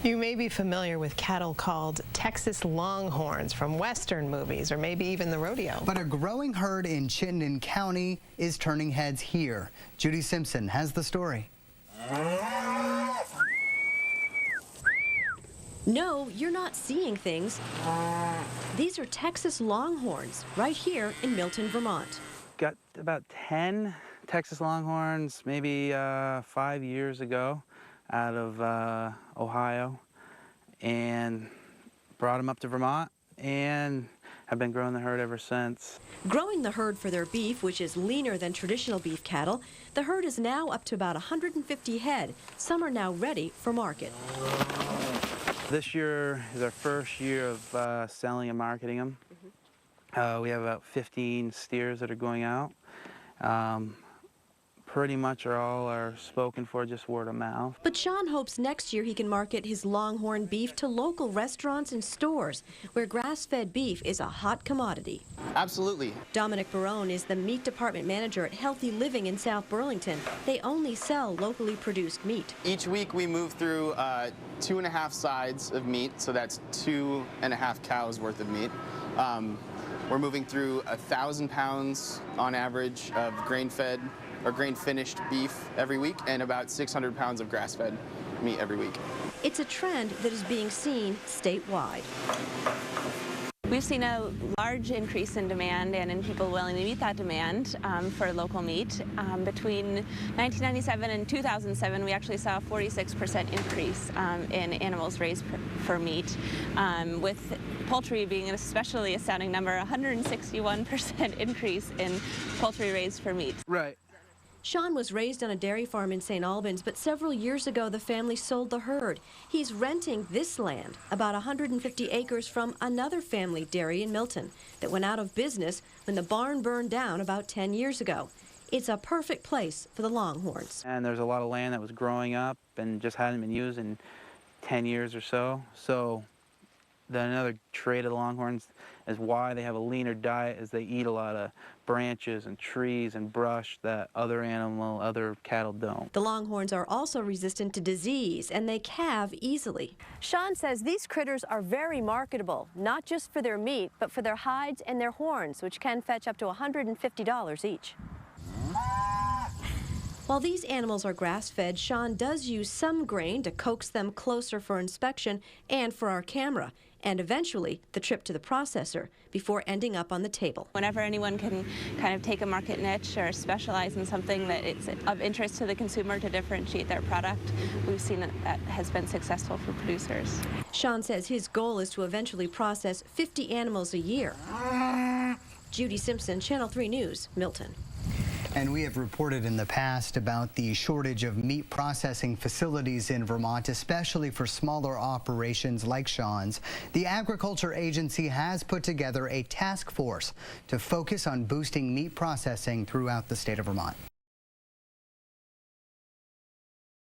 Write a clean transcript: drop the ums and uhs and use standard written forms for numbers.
You may be familiar with cattle called Texas Longhorns from Western movies or maybe even the rodeo. But a growing herd in Chittenden County is turning heads here. Judy Simpson has the story. No, you're not seeing things. These are Texas Longhorns right here in Milton, Vermont. Got about 10 Texas Longhorns maybe 5 years ago out of Ohio, and brought them up to Vermont and have been growing the herd ever since. Growing the herd for their beef, which is leaner than traditional beef cattle, the herd is now up to about 150 head. Some are now ready for market. This year is our first year of selling and marketing them. We have about 15 steers that are going out. Pretty much all are spoken for just word of mouth. But Sean hopes next year he can market his Longhorn beef to local restaurants and stores where grass-fed beef is a hot commodity. Absolutely. Dominic Barone is the meat department manager at Healthy Living in South Burlington. They only sell locally produced meat. Each week we move through 2.5 sides of meat, so that's 2.5 cows worth of meat. We're moving through 1,000 pounds on average of grain-fed or grain-finished beef every week, and about 600 pounds of grass-fed meat every week. It's a trend that is being seen statewide. We've seen a large increase in demand and in people willing to meet that demand for local meat. Between 1997 and 2007, we actually saw a 46% increase in animals raised for meat, with poultry being an especially astounding number, 161% increase in poultry raised for meat. Right. Sean was raised on a dairy farm in St. Albans, but several years ago the family sold the herd. He's renting this land, about 150 acres, from another family dairy in Milton that went out of business when the barn burned down about 10 years ago. It's a perfect place for the Longhorns. And there's a lot of land that was growing up and just hadn't been used in 10 years or so. So another trait of the Longhorns is why they have a leaner diet, is they eat a lot of branches and trees and brush that other cattle don't. The Longhorns are also resistant to disease, and they calve easily. Sean says these critters are very marketable, not just for their meat, but for their hides and their horns, which can fetch up to $150 each. While these animals are grass-fed, Sean does use some grain to coax them closer for inspection and for our camera, and eventually the trip to the processor before ending up on the table. Whenever anyone can kind of take a market niche or specialize in something that it's of interest to the consumer to differentiate their product, we've seen that has been successful for producers. Sean says his goal is to eventually process 50 animals a year. Judy Simpson, Channel 3 News, Milton. And we have reported in the past about the shortage of meat processing facilities in Vermont, especially for smaller operations like Sean's. The Agriculture Agency has put together a task force to focus on boosting meat processing throughout the state of Vermont.